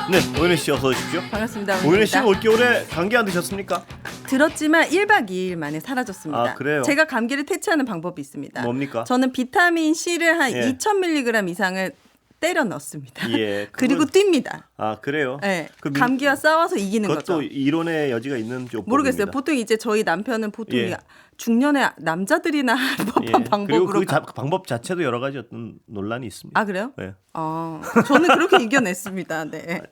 네, 오윤혜 씨 어서 오십시오. 반갑습니다. 오윤혜 씨는 올겨울에 감기 안 드셨습니까? 들었지만 1박 2일 만에 사라졌습니다. 아, 그래요? 제가 감기를 퇴치하는 방법이 있습니다. 뭡니까? 저는 비타민 C를 한 예. 2000mg 이상을 때려 넣습니다. 예, 그리고 뜁니다. 아, 그래요? 네, 그 감기와 싸워서 이기는 그것도 거죠. 이론의 여지가 있는 쪽 모르겠어요. 보통 이제 저희 남편은 보통 예. 중년의 남자들이나 할 법한 예. 방법으로. 그리고 그 방법 자체도 여러 가지 어떤 논란이 있습니다. 아, 그래요? 네. 저는 그렇게 이겨냈습니다. 네.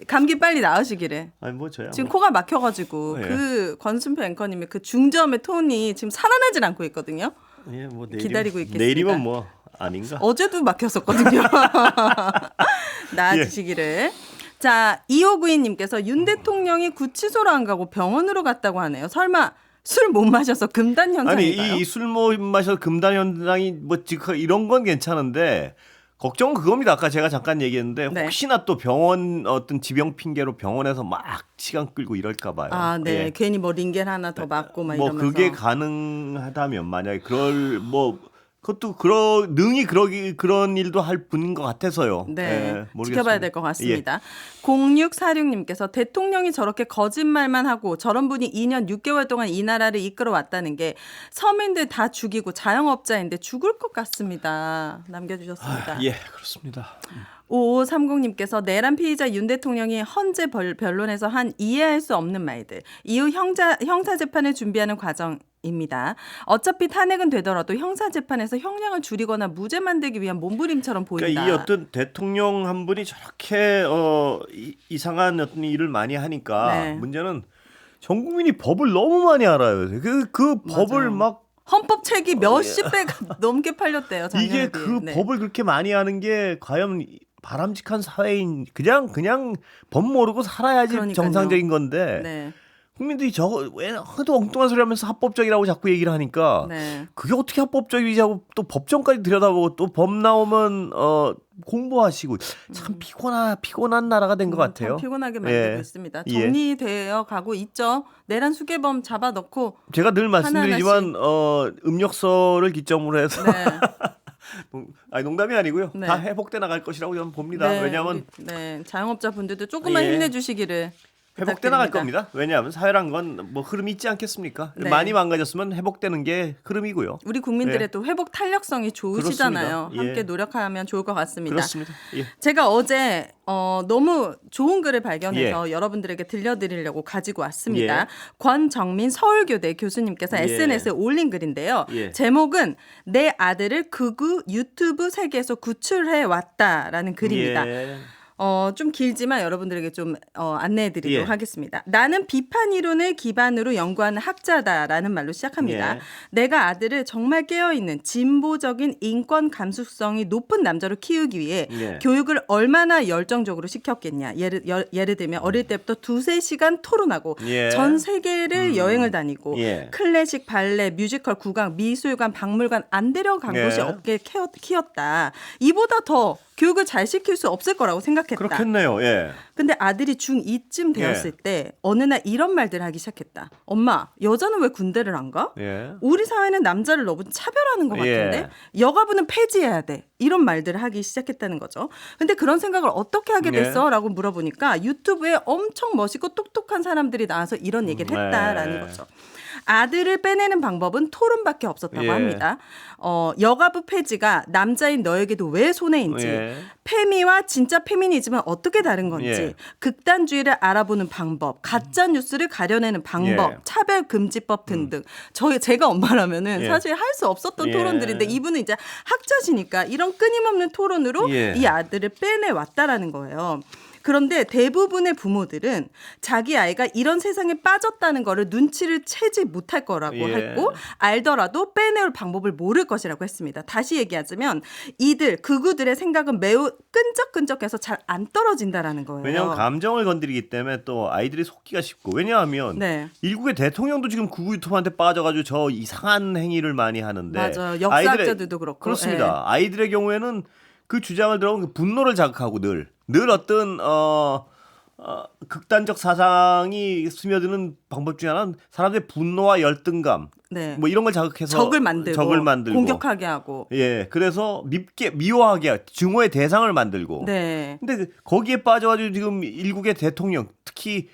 감기 빨리 나으시기를. 아니 뭐 저야. 지금 뭐. 코가 막혀가지고 예. 그 권순표 앵커님의 그 중저음의 톤이 지금 살아나질 않고 있거든요. 예, 뭐 기다리고 있겠습니다. 내일이면 뭐 아닌가? 어제도 막혔었거든요. 나아지시기를. 자, 2592님께서 윤 대통령이 구치소로 안 가고 병원으로 갔다고 하네요. 설마 술 못 마셔서 금단 현상인가요? 아니 이 술 못 마셔서 금단 현상이 뭐 지금 이런 건 괜찮은데 걱정은 그겁니다. 아까 제가 잠깐 얘기했는데 네. 혹시나 또 병원 어떤 지병 핑계로 병원에서 막 시간 끌고 이럴까 봐요. 아, 네. 예. 괜히 뭐 링겔 하나 더 맞고 막 뭐 이러면서. 그게 가능하다면 만약에 그럴 뭐 그것도 능히 그런 일도 할 분인 것 같아서요. 네, 예, 모르겠습니다. 지켜봐야 될 것 같습니다. 0646님께서 대통령이 저렇게 거짓말만 하고 저런 분이 2년 6개월 동안 이 나라를 이끌어 왔다는 게 서민들 다 죽이고 자영업자인데 죽을 것 같습니다. 남겨주셨습니다. 예, 그렇습니다. 5530님께서 내란 피의자 윤 대통령이 헌재 변론에서 한 이해할 수 없는 말들, 이후 형사재판을 준비하는 과정입니다. 어차피 탄핵은 되더라도 형사재판에서 형량을 줄이거나 무죄 만들기 위한 몸부림처럼 보인다. 그러니까 이 어떤 대통령 한 분이 저렇게 이상한 어떤 일을 많이 하니까 네. 문제는 전 국민이 법을 너무 많이 알아요. 그 법을 맞아요. 막 헌법 책이 몇십 배가 넘게 팔렸대요. 작년에 이게 비해. 그 네. 법을 그렇게 많이 하는 게 과연 바람직한 사회인 그냥 법 모르고 살아야지 그러니까요. 정상적인 건데 네. 국민들이 저거 왜 하도 엉뚱한 소리 하면서 합법적이라고 자꾸 얘기를 하니까 네. 그게 어떻게 합법적이지 하고 또 법정까지 들여다보고 또 법 나오면 공부하시고 참 피곤한 나라가 된 것 같아요. 참 피곤하게 만들고 예. 있습니다. 예. 정리되어 가고 있죠. 내란 수괴범 잡아넣고 제가 늘 말씀드리지만 음력서를 기점으로 해서 네. 아니 농담이 아니고요. 네. 다 회복돼 나갈 것이라고 저는 봅니다. 네, 왜냐하면 네, 자영업자 분들도 조금만 예. 힘내주시기를 회복돼 나갈 부탁드립니다. 겁니다. 왜냐하면 사회란 건 뭐 흐름이 있지 않겠습니까? 네. 많이 망가졌으면 회복되는 게 흐름이고요. 우리 국민들의 예. 또 회복 탄력성이 좋으시잖아요. 그렇습니다. 예. 함께 노력하면 좋을 것 같습니다. 그렇습니다. 예. 제가 어제 너무 좋은 글을 발견해서 여러분들에게 들려드리려고 가지고 왔습니다. 예. 권정민 서울교대 교수님께서 예. SNS에 올린 글인데요. 예. 제목은 내 아들을 극우 유튜브 세계에서 구출해 왔다라는 글입니다. 예. 좀 길지만 여러분들에게 좀 안내해드리도록 예. 하겠습니다. 나는 비판 이론을 기반으로 연구하는 학자다라는 말로 시작합니다. 예. 내가 아들을 정말 깨어있는 진보적인 인권 감수성이 높은 남자로 키우기 위해 예. 교육을 얼마나 열정적으로 시켰겠냐. 예를 들면 어릴 때부터 2-3시간 토론하고 예. 전 세계를 여행을 다니고 예. 클래식, 발레, 뮤지컬, 국악, 미술관, 박물관 안 데려간 예. 곳이 없게 키웠다. 이보다 더 교육을 잘 시킬 수 없을 거라고 생각했다. 그렇겠네요. 예. 근데 아들이 중2쯤 되었을 때 어느 날 이런 말들을 하기 시작했다. 엄마, 여자는 왜 군대를 안 가? 예. 우리 사회는 남자를 너무 차별하는 것 같은데 여가부는 폐지해야 돼. 이런 말들을 하기 시작했다는 거죠. 근데 그런 생각을 어떻게 하게 됐어? 라고 물어보니까 유튜브에 엄청 멋있고 똑똑한 사람들이 나와서 이런 얘기를 했다라는 거죠. 아들을 빼내는 방법은 토론밖에 없었다고 예. 합니다. 여가부 폐지가 남자인 너에게도 왜 손해인지, 예. 페미와 진짜 페미니즘은 어떻게 다른 건지, 예. 극단주의를 알아보는 방법, 가짜 뉴스를 가려내는 방법, 예. 차별금지법 등등. 제가 엄마라면은 예. 사실 할 수 없었던 예. 토론들인데 이분은 이제 학자시니까 이런 끊임없는 토론으로 예. 이 아들을 빼내 왔다라는 거예요. 그런데 대부분의 부모들은 자기 아이가 이런 세상에 빠졌다는 거를 눈치를 채지 못할 거라고 예. 했고 알더라도 빼내올 방법을 모를 것이라고 했습니다. 다시 얘기하자면 이들 극우들의 생각은 매우 끈적끈적해서 잘 안 떨어진다라는 거예요. 왜냐하면 감정을 건드리기 때문에 또 아이들이 속기가 쉽고 왜냐하면 네. 일국의 대통령도 지금 극우 유튜브한테 빠져가지고 저 이상한 행위를 많이 하는데 맞아요. 역사학자들도 그렇고. 그렇습니다. 아이들의 경우에는 그 주장을 들어보면 분노를 자극하고 늘 어떤 극단적 사상이 스며드는 방법 중에 하나는 사람들의 분노와 열등감 네. 뭐 이런 걸 자극해서 적을 만들고 공격하게 하고. 예, 그래서 미워하게 증오의 대상을 만들고. 네. 근데 거기에 빠져가지고 지금 일국의 대통령 특히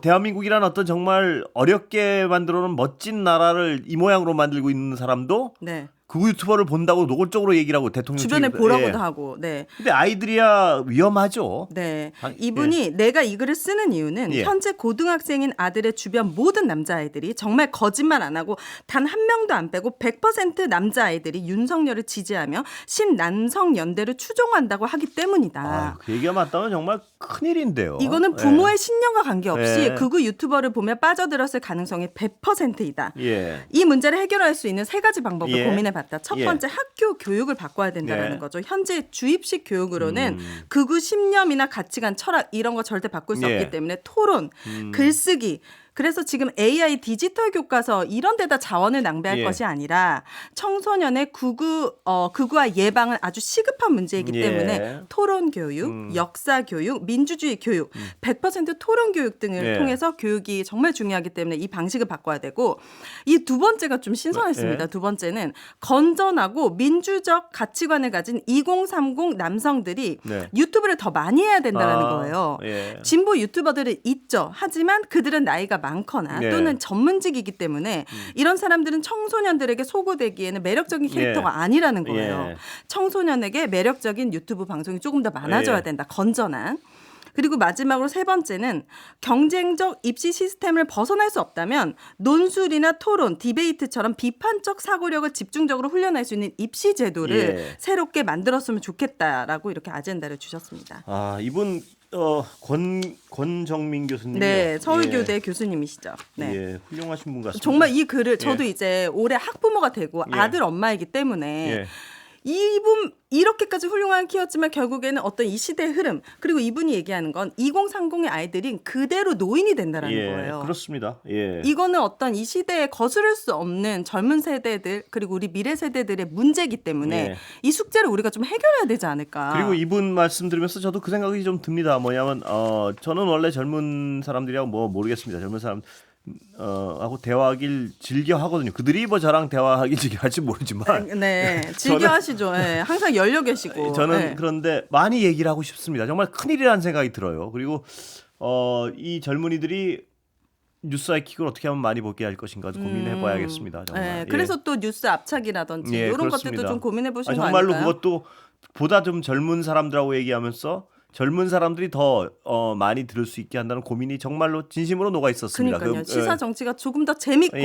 대한민국이라는 어떤 정말 어렵게 만들어놓은 멋진 나라를 이 모양으로 만들고 있는 사람도 네. 그 유튜버를 본다고 노골적으로 얘기를 하고 대통령 주변에 측에서. 보라고도 하고. 네. 근데 아이들이야 위험하죠. 네. 이분이 내가 이 글을 쓰는 이유는 현재 고등학생인 아들의 주변 모든 남자아이들이 정말 거짓말 안 하고 단 한 명도 안 빼고 100% 남자아이들이 윤석열을 지지하며 신남성연대를 추종한다고 하기 때문이다. 그 얘기가 맞다면 정말 큰일인데요. 이거는 부모의 신념과 관계없이 네. 극우 유튜버를 보며 빠져들었을 가능성이 100%이다. 예. 이 문제를 해결할 수 있는 세 가지 방법을 고민해봤다. 첫 예. 번째, 학교 교육을 바꿔야 된다는 예. 거죠. 현재 주입식 교육으로는 극우 신념이나 가치관, 철학 이런 거 절대 바꿀 수 없기 때문에 토론, 글쓰기, 그래서 지금 AI 디지털 교과서 이런 데다 자원을 낭비할 것이 아니라 청소년의 극우화 예방은 아주 시급한 문제이기 때문에 토론 교육, 역사 교육, 민주주의 교육, 100% 토론 교육 등을 통해서 교육이 정말 중요하기 때문에 이 방식을 바꿔야 되고 이 두 번째가 좀 신선했습니다. 두 번째는 건전하고 민주적 가치관을 가진 2030 남성들이 유튜브를 더 많이 해야 된다는 거예요. 진보 유튜버들은 있죠. 하지만 그들은 나이가 많거나 또는 전문직이기 때문에 이런 사람들은 청소년들에게 소구되기에는 매력적인 캐릭터가 아니라는 거예요. 청소년에게 매력적인 유튜브 방송이 조금 더 많아져야 된다. 건전한. 그리고 마지막으로 세 번째는 경쟁적 입시 시스템을 벗어날 수 없다면 논술이나 토론, 디베이트처럼 비판적 사고력을 집중적으로 훈련할 수 있는 입시 제도를 새롭게 만들었으면 좋겠다라고 이렇게 아젠다를 주셨습니다. 이분 권정민 교수님. 네, 서울교대 교수님이시죠. 네. 예, 훌륭하신 분 같습니다. 정말 이 글을 저도 이제 올해 학부모가 되고 아들 엄마이기 때문에 이분 이렇게까지 훌륭한 키였지만 결국에는 어떤 이 시대의 흐름 그리고 이분이 얘기하는 건 2030의 아이들이 그대로 노인이 된다는 거예요. 그렇습니다. 이거는 어떤 이 시대에 거스를 수 없는 젊은 세대들 그리고 우리 미래 세대들의 문제이기 때문에 이 숙제를 우리가 좀 해결해야 되지 않을까. 그리고 이분 말씀 들으면서 저도 그 생각이 좀 듭니다. 뭐냐면 저는 원래 젊은 사람들이라고 뭐 모르겠습니다. 젊은 사람 하고 대화하길 즐겨 하거든요. 그들이 뭐 저랑 대화하길 즐겨 할지 모르지만 네, 즐겨 하시죠. 네, 항상 열려 계시고 저는 그런데 많이 얘기를 하고 싶습니다. 정말 큰일이라는 생각이 들어요. 그리고 이 젊은이들이 뉴스 아이킥을 어떻게 하면 많이 보게 할 것인가 고민해봐야겠습니다. 정말. 그래서 또 뉴스 압착이라든지 이런 그렇습니다. 것들도 좀 고민해보시는 거 정말로 아닐까요? 그것도 보다 좀 젊은 사람들하고 얘기하면서 젊은 사람들이 더 많이 들을 수 있게 한다는 고민이 정말로 진심으로 녹아 있었습니다. 그러니까요. 시사 정치가 조금 더 재밌고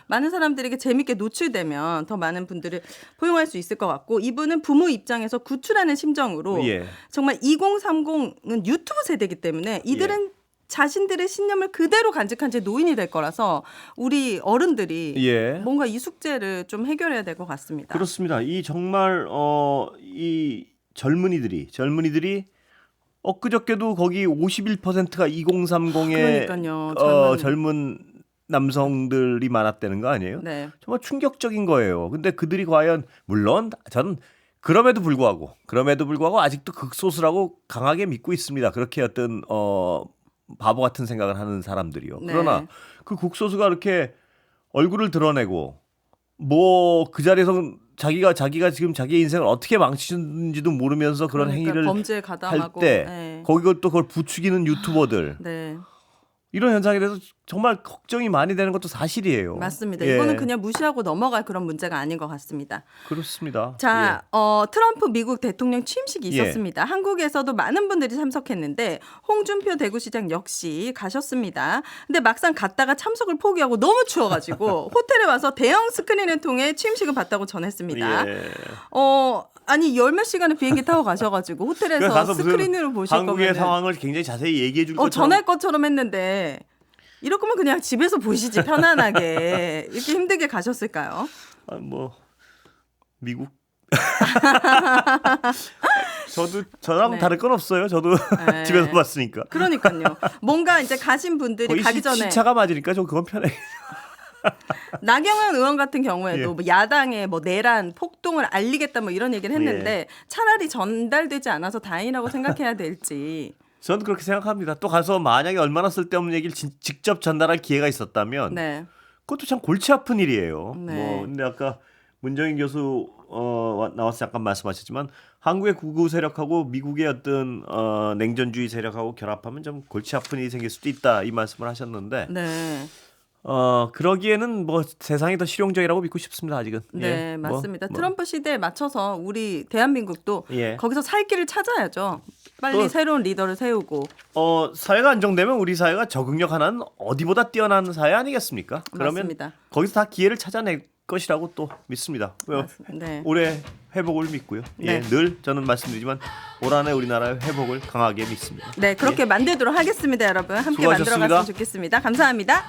많은 사람들에게 재밌게 노출되면 더 많은 분들을 포용할 수 있을 것 같고 이분은 부모 입장에서 구출하는 심정으로 정말 2030은 유튜브 세대이기 때문에 이들은 자신들의 신념을 그대로 간직한 채 노인이 될 거라서 우리 어른들이 뭔가 이 숙제를 좀 해결해야 될 것 같습니다. 그렇습니다. 이 정말 이 젊은이들이 엊그저께도 거기 51%가 2030의 젊은 남성들이 많았다는 거 아니에요? 네. 정말 충격적인 거예요. 근데 그들이 과연 물론 저는 그럼에도 불구하고 아직도 극소수라고 강하게 믿고 있습니다. 그렇게 어떤 바보 같은 생각을 하는 사람들이요. 그러나 그 극소수가 이렇게 얼굴을 드러내고 뭐 그 자리에서 자기가 지금 자기의 인생을 어떻게 망치는지도 모르면서 그런 행위를 범죄에 할 때 그걸 부추기는 유튜버들 이런 현상에 대해서 정말 걱정이 많이 되는 것도 사실이에요. 맞습니다. 이거는 그냥 무시하고 넘어갈 그런 문제가 아닌 것 같습니다. 그렇습니다. 자, 트럼프 미국 대통령 취임식이 있었습니다. 한국에서도 많은 분들이 참석했는데 홍준표 대구시장 역시 가셨습니다. 근데 막상 갔다가 참석을 포기하고 너무 추워가지고 호텔에 와서 대형 스크린을 통해 취임식을 봤다고 전했습니다. 아니 열몇 시간을 비행기 타고 가셔가지고 호텔에서 스크린으로 보실 거면 한국의 상황을 굉장히 자세히 얘기해 줄 것처럼 전할 것처럼 했는데 이럴 거면 그냥 집에서 보시지 편안하게 이렇게 힘들게 가셨을까요? 뭐 미국 저랑 다를 건 없어요. 저도 집에서 봤으니까. 그러니까요. 뭔가 이제 가신 분들이 가기 전에 시차가 맞으니까 좀 그건 편해. 나경원 의원 같은 경우에도 뭐 야당의 뭐 내란 폭동을 알리겠다 뭐 이런 얘기를 했는데 차라리 전달되지 않아서 다행이라고 생각해야 될지. 저는 그렇게 생각합니다. 또 가서 만약에 얼마나 쓸데없는 얘기를 직접 전달할 기회가 있었다면 네. 그것도 참 골치 아픈 일이에요. 네. 근데 아까 문정인 교수 나와서 잠깐 말씀하셨지만 한국의 극우 세력하고 미국의 어떤 냉전주의 세력하고 결합하면 좀 골치 아픈 일이 생길 수도 있다 이 말씀을 하셨는데 네. 그러기에는 뭐 세상이 더 실용적이라고 믿고 싶습니다. 아직은. 네, 예, 맞습니다. 트럼프 시대에 맞춰서 우리 대한민국도 예. 거기서 살 길을 찾아야죠. 빨리 또- 새로운 리더를 세우고. 사회가 안정되면 우리 사회가 적응력 하나는 어디보다 뛰어난 사회 아니겠습니까? 그러면 맞습니다. 거기서 다 기회를 찾아낼 것이라고 또 믿습니다. 네. 올해 회복을 믿고요. 예, 네. 늘 저는 말씀드리지만 올 한해 우리나라의 회복을 강하게 믿습니다. 네, 그렇게 만들도록 하겠습니다, 여러분. 함께 수고하셨습니다. 만들어갔으면 좋겠습니다. 감사합니다.